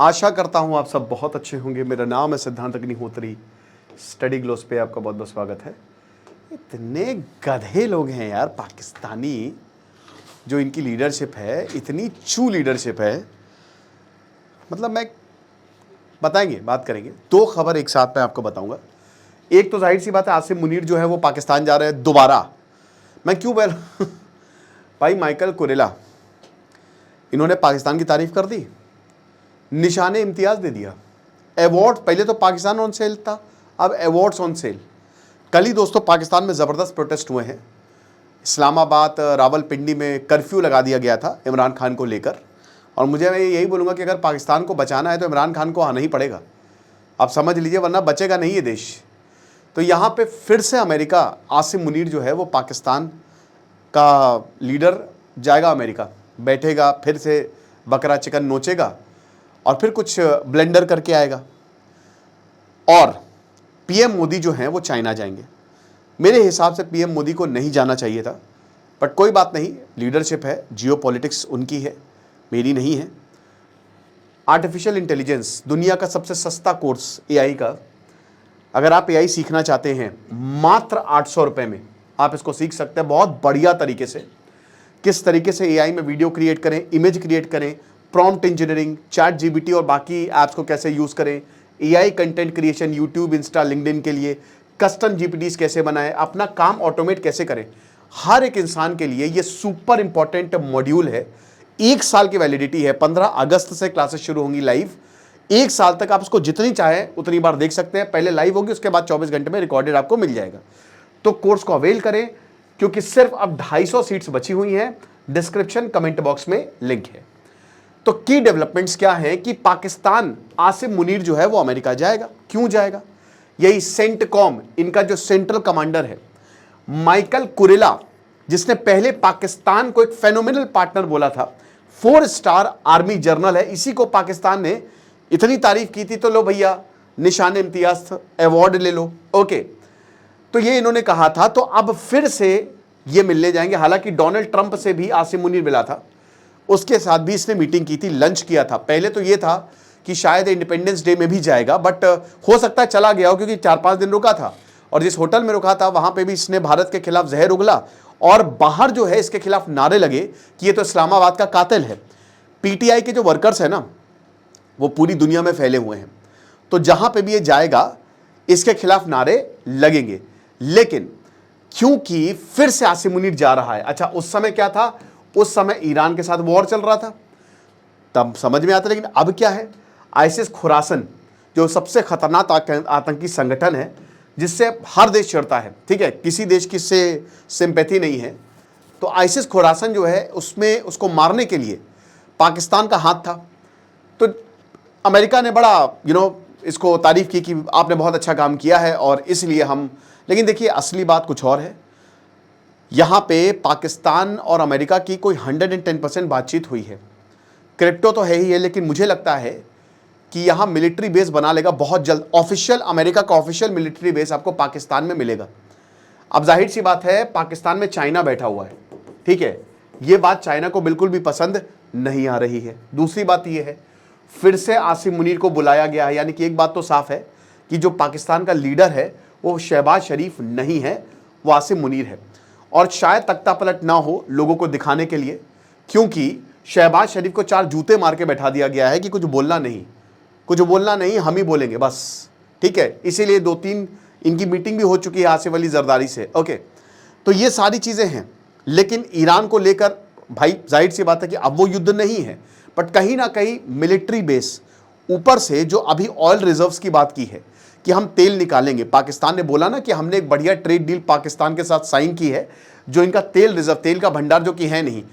आशा करता हूं आप सब बहुत अच्छे होंगे। मेरा नाम है सिद्धांत अग्निहोत्री। स्टडी ग्लोस पे आपका बहुत बहुत स्वागत है। इतने गधे लोग हैं यार पाकिस्तानी, जो इनकी लीडरशिप है, इतनी चू लीडरशिप है। मतलब मैं बताएंगे, बात करेंगे। दो खबर एक साथ मैं आपको बताऊंगा। एक तो जाहिर सी बात है, आसिम मुनीर जो है वो पाकिस्तान जा रहे हैं दोबारा। मैं क्यों बोल भाई माइकल कुरेला, इन्होंने पाकिस्तान की तारीफ कर दी, निशाने इम्तियाज दे दिया। अवार्ड पहले तो पाकिस्तान ऑन सेल था, अब अवार्ड्स ऑन सेल। कल ही दोस्तों पाकिस्तान में ज़बरदस्त प्रोटेस्ट हुए हैं। इस्लामाबाद, रावलपिंडी में कर्फ्यू लगा दिया गया था इमरान खान को लेकर। और मुझे मैं यही बोलूँगा कि अगर पाकिस्तान को बचाना है तो इमरान खान को आना ही पड़ेगा। आप समझ लीजिए, वरना बचेगा नहीं ये देश। तो यहाँ पे फिर से अमेरिका, आसिम मुनीर जो है वो पाकिस्तान का लीडर जाएगा अमेरिका, बैठेगा, फिर से बकरा चिकन नोचेगा और फिर कुछ ब्लेंडर करके आएगा। और पीएम मोदी जो हैं वो चाइना जाएंगे। मेरे हिसाब से पीएम मोदी को नहीं जाना चाहिए था, बट कोई बात नहीं, लीडरशिप है, जियोपॉलिटिक्स उनकी है, मेरी नहीं है। आर्टिफिशियल इंटेलिजेंस दुनिया का सबसे सस्ता कोर्स एआई का। अगर आप एआई सीखना चाहते हैं, मात्र 800 रुपये में आप इसको सीख सकते हैं बहुत बढ़िया तरीके से। किस तरीके से एआई में वीडियो क्रिएट करें, इमेज क्रिएट करें, प्रॉम्प्ट इंजीनियरिंग, चैट जीपीटी और बाकी ऐप्स को कैसे यूज़ करें, AI content creation, YouTube, Insta, LinkedIn के लिए कस्टम जीपीटीज कैसे बनाएं, अपना काम ऑटोमेट कैसे करें। हर एक इंसान के लिए ये सुपर इंपॉर्टेंट मॉड्यूल है। 1 साल की वैलिडिटी है। 15 अगस्त से क्लासेस शुरू होंगी लाइव। 1 साल तक आप इसको जितनी चाहें उतनी बार देख सकते हैं। पहले लाइव होगी, उसके बाद 24 घंटे में रिकॉर्डेड आपको मिल जाएगा। तो कोर्स को अवेल करें, क्योंकि सिर्फ अब 250 सीट्स बची हुई हैं। डिस्क्रिप्शन कमेंट बॉक्स में लिंक है। तो की डेवलपमेंट्स क्या है कि पाकिस्तान, आसिम मुनीर जो है वो अमेरिका जाएगा। क्यों जाएगा? यही सेंटकॉम, इनका जो सेंट्रल कमांडर है माइकल कुरेला, जिसने पहले पाकिस्तान को एक फेनोमेनल पार्टनर बोला था, 4 स्टार आर्मी जनरल है, इसी को पाकिस्तान ने इतनी तारीफ की थी, तो लो भैया निशान इम्तियाज अवार्ड ले लो। ओके, तो ये इन्होंने कहा था, तो अब फिर से ये मिलने जाएंगे। हालांकि डोनाल्ड ट्रंप से भी आसिम मुनीर मिला था, उसके साथ भी इसने मीटिंग की थी, लंच किया था। पहले तो ये था कि शायद इंडिपेंडेंस डे में भी जाएगा, बट हो सकता है चला गया हो, क्योंकि 4-5 दिन रुका था। और जिस होटल में रुका था वहां पे भी इसने भारत के खिलाफ जहर उगला, और बाहर जो है इसके खिलाफ नारे लगे कि ये तो इस्लामाबाद का कातिल है। पीटीआई के जो वर्कर्स है ना, वो पूरी दुनिया में फैले हुए हैं, तो जहां पे भी ये जाएगा इसके खिलाफ नारे लगेंगे। लेकिन क्योंकि फिर से आसिम मुनीर जा रहा है। अच्छा, उस समय क्या था? उस समय ईरान के साथ वॉर चल रहा था, तब समझ में आता। लेकिन अब क्या है? आईसिस खुरासन, जो सबसे खतरनाक आतंकी संगठन है, जिससे हर देश चिढ़ता है, ठीक है, किसी देश की से सिंपैथी नहीं है। तो आईसिस खुरासन जो है, उसमें उसको मारने के लिए पाकिस्तान का हाथ था। तो अमेरिका ने बड़ा इसको तारीफ की कि आपने बहुत अच्छा काम किया है और इसलिए हम। लेकिन देखिए, असली बात कुछ और है। यहाँ पे पाकिस्तान और अमेरिका की कोई 110% बातचीत हुई है। क्रिप्टो तो है ही है, लेकिन मुझे लगता है कि यहाँ मिलिट्री बेस बना लेगा बहुत जल्द। ऑफिशियल, अमेरिका का ऑफिशियल मिलिट्री बेस आपको पाकिस्तान में मिलेगा। अब जाहिर सी बात है, पाकिस्तान में चाइना बैठा हुआ है, ठीक है, ये बात चाइना को बिल्कुल भी पसंद नहीं आ रही है। दूसरी बात ये है, फिर से आसिम मुनीर को बुलाया गया है, यानी कि एक बात तो साफ है कि जो पाकिस्तान का लीडर है वो शहबाज शरीफ नहीं है, वो आसिम मुनीर है। और शायद तख्ता पलट ना हो लोगों को दिखाने के लिए, क्योंकि शहबाज शरीफ को 4 जूते मार के बैठा दिया गया है कि कुछ बोलना नहीं, कुछ बोलना नहीं, हम ही बोलेंगे बस, ठीक है। इसीलिए 2-3 इनकी मीटिंग भी हो चुकी है आसिफ अली जरदारी से। ओके, तो ये सारी चीज़ें हैं। लेकिन ईरान को लेकर भाई जाहिर सी बात है कि अब वो युद्ध नहीं है, बट कहीं ना कहीं मिलिट्री बेस, ऊपर से जो अभी ऑयल रिजर्व्स की बात की है कि हम तेल निकालेंगे। पाकिस्तान ने बोला ना कि हमने एक बढ़िया ट्रेड डील पाकिस्तान के साथ साइन की है, जो इनका तेल रिजर्व, तेल का भंडार जो कि है नहीं,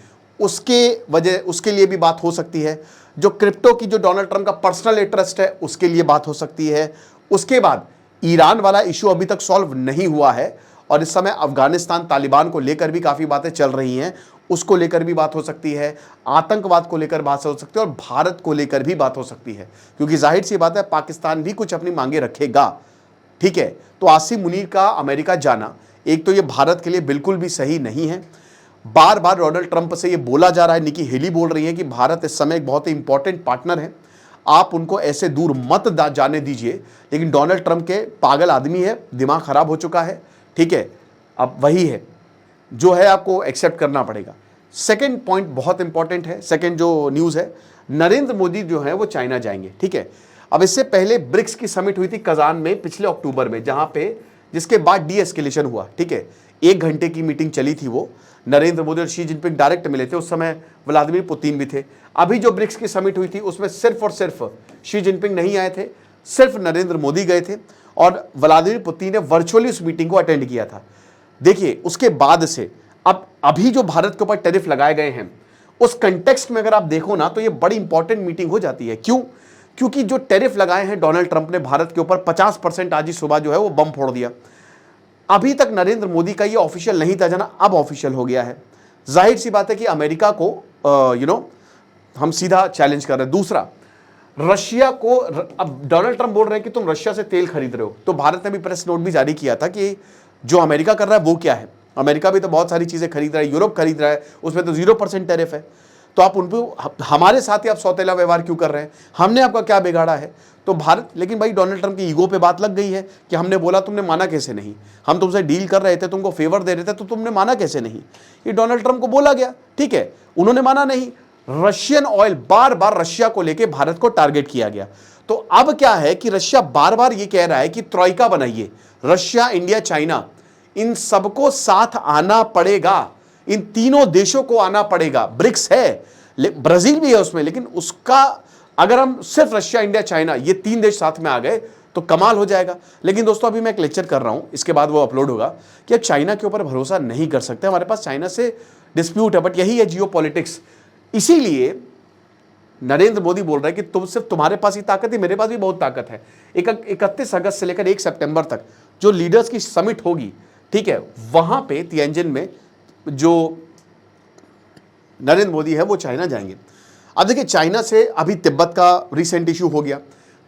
उसके लिए भी बात हो सकती है। जो क्रिप्टो की जो डोनाल्ड ट्रंप का पर्सनल इंटरेस्ट है, उसके लिए बात हो सकती है। उसके बाद ईरान वाला इशू अभी तक सॉल्व नहीं हुआ है, और इस समय अफगानिस्तान, तालिबान को लेकर भी काफ़ी बातें चल रही हैं, उसको लेकर भी बात हो सकती है। आतंकवाद को लेकर बात हो सकती है, और भारत को लेकर भी बात हो सकती है, क्योंकि जाहिर सी बात है पाकिस्तान भी कुछ अपनी मांगे रखेगा, ठीक है। तो आसिम मुनीर का अमेरिका जाना, एक तो ये भारत के लिए बिल्कुल भी सही नहीं है। बार बार डोनाल्ड ट्रंप से ये बोला जा रहा है, निकी हेली बोल रही है कि भारत इस समय एक बहुत ही इंपॉर्टेंट पार्टनर है। आप उनको ऐसे दूर मत जाने दीजिए। लेकिन डोनाल्ड ट्रंप के पागल आदमी है, दिमाग खराब हो चुका है, ठीक है। अब वही है जो है, आपको एक्सेप्ट करना पड़ेगा। सेकंड पॉइंट बहुत इंपॉर्टेंट है, सेकंड जो न्यूज़ है, नरेंद्र मोदी जो है वो चाइना जाएंगे, ठीक है। अब इससे पहले ब्रिक्स की समिट हुई थी कजान में पिछले अक्टूबर में, जहां पे जिसके बाद डी एस्केलेशन हुआ, ठीक है। 1 घंटे की मीटिंग चली थी वो, नरेंद्र मोदी और शी जिनपिंग डायरेक्ट मिले थे, उस समय व्लादिमीर पुतिन भी थे। अभी जो ब्रिक्स की समिट हुई थी उसमें सिर्फ और सिर्फ शी जिनपिंग नहीं आए थे, सिर्फ नरेंद्र मोदी गए थे और व्लादिमीर पुतिन ने वर्चुअली उस मीटिंग को अटेंड किया था। देखिए उसके बाद से अब अभी जो भारत के ऊपर टैरिफ लगाए गए हैं, उस कंटेक्स्ट में अगर आप देखो ना, तो ये बड़ी इंपॉर्टेंट मीटिंग हो जाती है। क्यों? क्योंकि जो टैरिफ लगाए हैं डोनाल्ड ट्रंप ने भारत के ऊपर 50% आज ही सुबह जो है वो बम फोड़ दिया। अभी तक नरेंद्र मोदी का ये ऑफिशियल नहीं था जाना, अब ऑफिशियल हो गया है। जाहिर सी बात है कि अमेरिका को हम सीधा चैलेंज कर रहे हैं। दूसरा, रशिया को अब डोनाल्ड ट्रंप बोल रहे हैं कि तुम रशिया से तेल खरीद रहे हो, तो भारत ने भी प्रेस नोट भी जारी किया था कि जो अमेरिका कर रहा है वो क्या है। अमेरिका भी तो बहुत सारी चीजें खरीद रहा है, यूरोप खरीद रहा है, उसमें तो 0% टैरिफ है। तो आप उन पर हमारे साथ ही आप सौतेला व्यवहार क्यों कर रहे हैं? हमने आपका क्या बिगाड़ा है? तो भारत, लेकिन भाई डोनाल्ड ट्रंप की ईगो पे बात लग गई है कि हमने बोला, तुमने माना कैसे नहीं? हम तुमसे डील कर रहे थे, तुमको फेवर दे रहे थे, तो तुमने माना कैसे नहीं? ये डोनाल्ड ट्रंप को बोला गया, ठीक है, उन्होंने माना नहीं। रशियन ऑयल, बार बार रशिया को लेकर भारत को टारगेट किया गया। तो अब क्या है कि रशिया बार बार ये कह रहा है कि ट्रॉइका बनाइए, रशिया, इंडिया, चाइना, इन सबको साथ आना पड़ेगा, इन तीनों देशों को आना पड़ेगा। ब्रिक्स है, ब्राजील भी है उसमें, लेकिन उसका अगर हम सिर्फ रशिया, इंडिया, चाइना, ये 3 देश साथ में आ गए तो कमाल हो जाएगा। लेकिन दोस्तों अभी मैं एक लेक्चर कर रहा हूं, इसके बाद वो अपलोड होगा, कि अब चाइना के ऊपर भरोसा नहीं कर सकते, हमारे पास चाइना से डिस्प्यूट है, बट यही है जियोपॉलिटिक्स। इसीलिए नरेंद्र मोदी बोल रहे हैं कि तुम सिर्फ तुम्हारे पास ही ताकत है, मेरे पास भी बहुत ताकत है। 31 अगस्त से लेकर 1 सितंबर तक जो लीडर्स की समिट होगी, ठीक है, वहां पे तियानजिन में जो नरेंद्र मोदी है वो चाइना जाएंगे। अब देखिए, चाइना से अभी तिब्बत का रिसेंट इशू हो गया,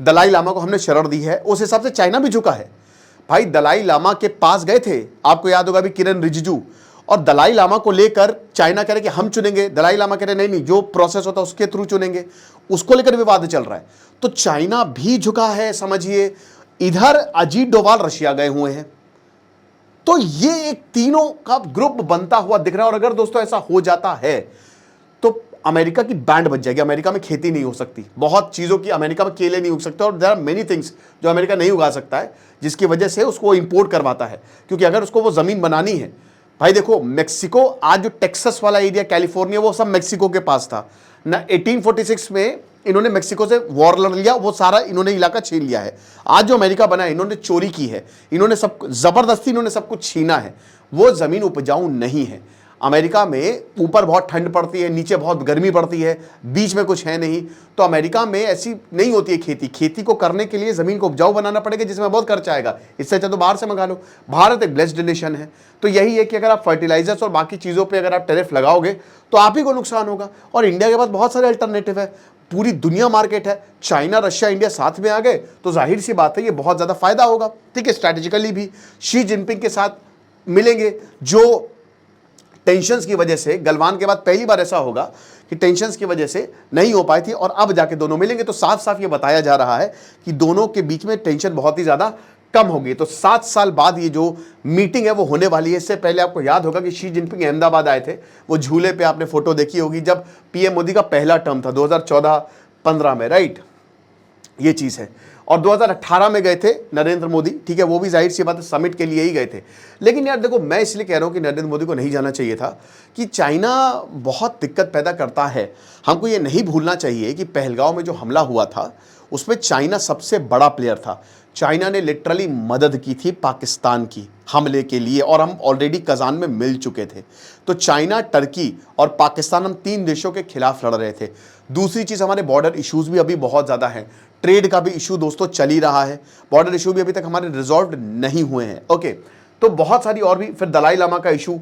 दलाई लामा को हमने शरण दी है, उस हिसाब से चाइना भी झुका है। भाई दलाई लामा के पास गए थे, आपको याद होगा अभी किरण रिजिजू, और दलाई लामा को लेकर चाइना कह रहे कि हम चुनेंगे, दलाई लामा कह रहे नहीं नहीं, जो प्रोसेस होता है उसके थ्रू चुनेंगे, उसको लेकर विवाद चल रहा है। तो चाइना भी झुका है, समझिए। इधर अजीत डोभाल रशिया गए हुए हैं, तो ये एक तीनों का ग्रुप बनता हुआ दिख रहा है। और अगर दोस्तों ऐसा हो जाता है तो अमेरिका की बैंड बच जाएगी। अमेरिका में खेती नहीं हो सकती, बहुत चीज़ों की, अमेरिका में केले नहीं उग सकते, और देयर आर मेनी थिंग्स जो अमेरिका नहीं उगा सकता है, जिसकी वजह से उसको इंपोर्ट करवाता है। क्योंकि अगर उसको वो ज़मीन बनानी है, भाई देखो मेक्सिको, आज जो टेक्सास वाला एरिया, कैलिफोर्निया, वो सब मेक्सिको के पास था ना। 1846 में इन्होंने मेक्सिको से वॉर लड़ लिया, वो सारा इन्होंने इलाका छीन लिया है। आज जो अमेरिका बना है, इन्होंने चोरी की है, इन्होंने सब जबरदस्ती, इन्होंने सब कुछ छीना है। वो जमीन उपजाऊ नहीं है। अमेरिका में ऊपर बहुत ठंड पड़ती है, नीचे बहुत गर्मी पड़ती है, बीच में कुछ है नहीं। तो अमेरिका में ऐसी नहीं होती है खेती। खेती को करने के लिए ज़मीन को उपजाऊ बनाना पड़ेगा, जिसमें बहुत खर्चा आएगा। इससे अच्छा तो बाहर से मंगा लो। भारत एक ब्लेस्ड नेशन है, तो यही है कि अगर आप फर्टिलाइजर्स और बाकी चीज़ों पर अगर आप टैरिफ लगाओगे तो आप ही को नुकसान होगा। और इंडिया के पास बहुत सारे अल्टरनेटिव है, पूरी दुनिया मार्केट है। चाइना, रशिया, इंडिया साथ में आ गए तो जाहिर सी बात है ये बहुत ज़्यादा फायदा होगा, ठीक है। स्ट्रैटेजिकली भी शी जिनपिंग के साथ मिलेंगे। जो टेंशन्स की वजह से गलवान के बाद पहली बार ऐसा होगा कि टेंशन्स की वजह से नहीं हो पाई थी, और अब जाके दोनों मिलेंगे, तो साफ साफ ये बताया जा रहा है कि दोनों के बीच में टेंशन बहुत ही ज़्यादा कम होगी। तो 7 साल बाद ये जो मीटिंग है वो होने वाली है। इससे पहले आपको याद होगा कि शी जिनपिंग अहमदाबाद आए थे, वो झूले पे आपने फोटो देखी होगी, जब पीएम मोदी का पहला टर्म था 2014-15 में, राइट, ये चीज़ है। और 2018 में गए थे नरेंद्र मोदी, ठीक है, वो भी जाहिर सी बात है समिट के लिए ही गए थे। लेकिन यार देखो, मैं इसलिए कह रहा हूँ कि नरेंद्र मोदी को नहीं जाना चाहिए था कि चाइना बहुत दिक्कत पैदा करता है। हमको ये नहीं भूलना चाहिए कि पहलगांव में जो हमला हुआ था उसमें चाइना सबसे बड़ा प्लेयर था। चाइना ने लिटरली मदद की थी पाकिस्तान की हमले के लिए, और हम ऑलरेडी कजान में मिल चुके थे। तो चाइना, टर्की और पाकिस्तान, हम 3 देशों के खिलाफ लड़ रहे थे। दूसरी चीज़, हमारे बॉर्डर इश्यूज़ भी अभी बहुत ज़्यादा हैं। ट्रेड का भी इशू दोस्तों चल ही रहा है, बॉर्डर इशू भी अभी तक हमारे रिजॉल्व नहीं हुए हैं। ओके, तो बहुत सारी और भी, फिर दलाई लामा का इशू,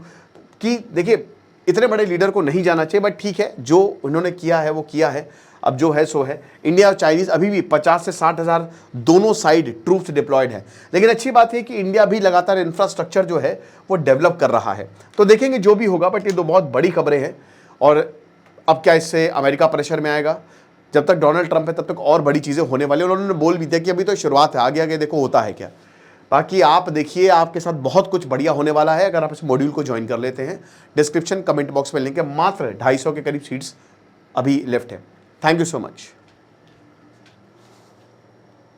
कि देखिए इतने बड़े लीडर को नहीं जाना चाहिए, बट ठीक है, जो उन्होंने किया है वो किया है, अब जो है सो है। इंडिया और चाइनीज़ अभी भी 50 से 60 हज़ार दोनों साइड ट्रूप्स डिप्लॉयड है। लेकिन अच्छी बात है कि इंडिया भी लगातार इंफ्रास्ट्रक्चर जो है वो डेवलप कर रहा है। तो देखेंगे जो भी होगा, बट ये 2 बहुत बड़ी खबरें हैं। और अब क्या इससे अमेरिका प्रेशर में आएगा? जब तक डोनाल्ड ट्रंप है तब तक और बड़ी चीज़ें होने वाली हैं। उन्होंने बोल भी दिया कि अभी तो शुरुआत है, आगे आगे देखो होता है क्या। बाकी आप देखिए, आपके साथ बहुत कुछ बढ़िया होने वाला है अगर आप इस मॉड्यूल को ज्वाइन कर लेते हैं। डिस्क्रिप्शन कमेंट बॉक्स में लिंक है, मात्र 250 के करीब सीट्स अभी लेफ्ट है। Thank you so much.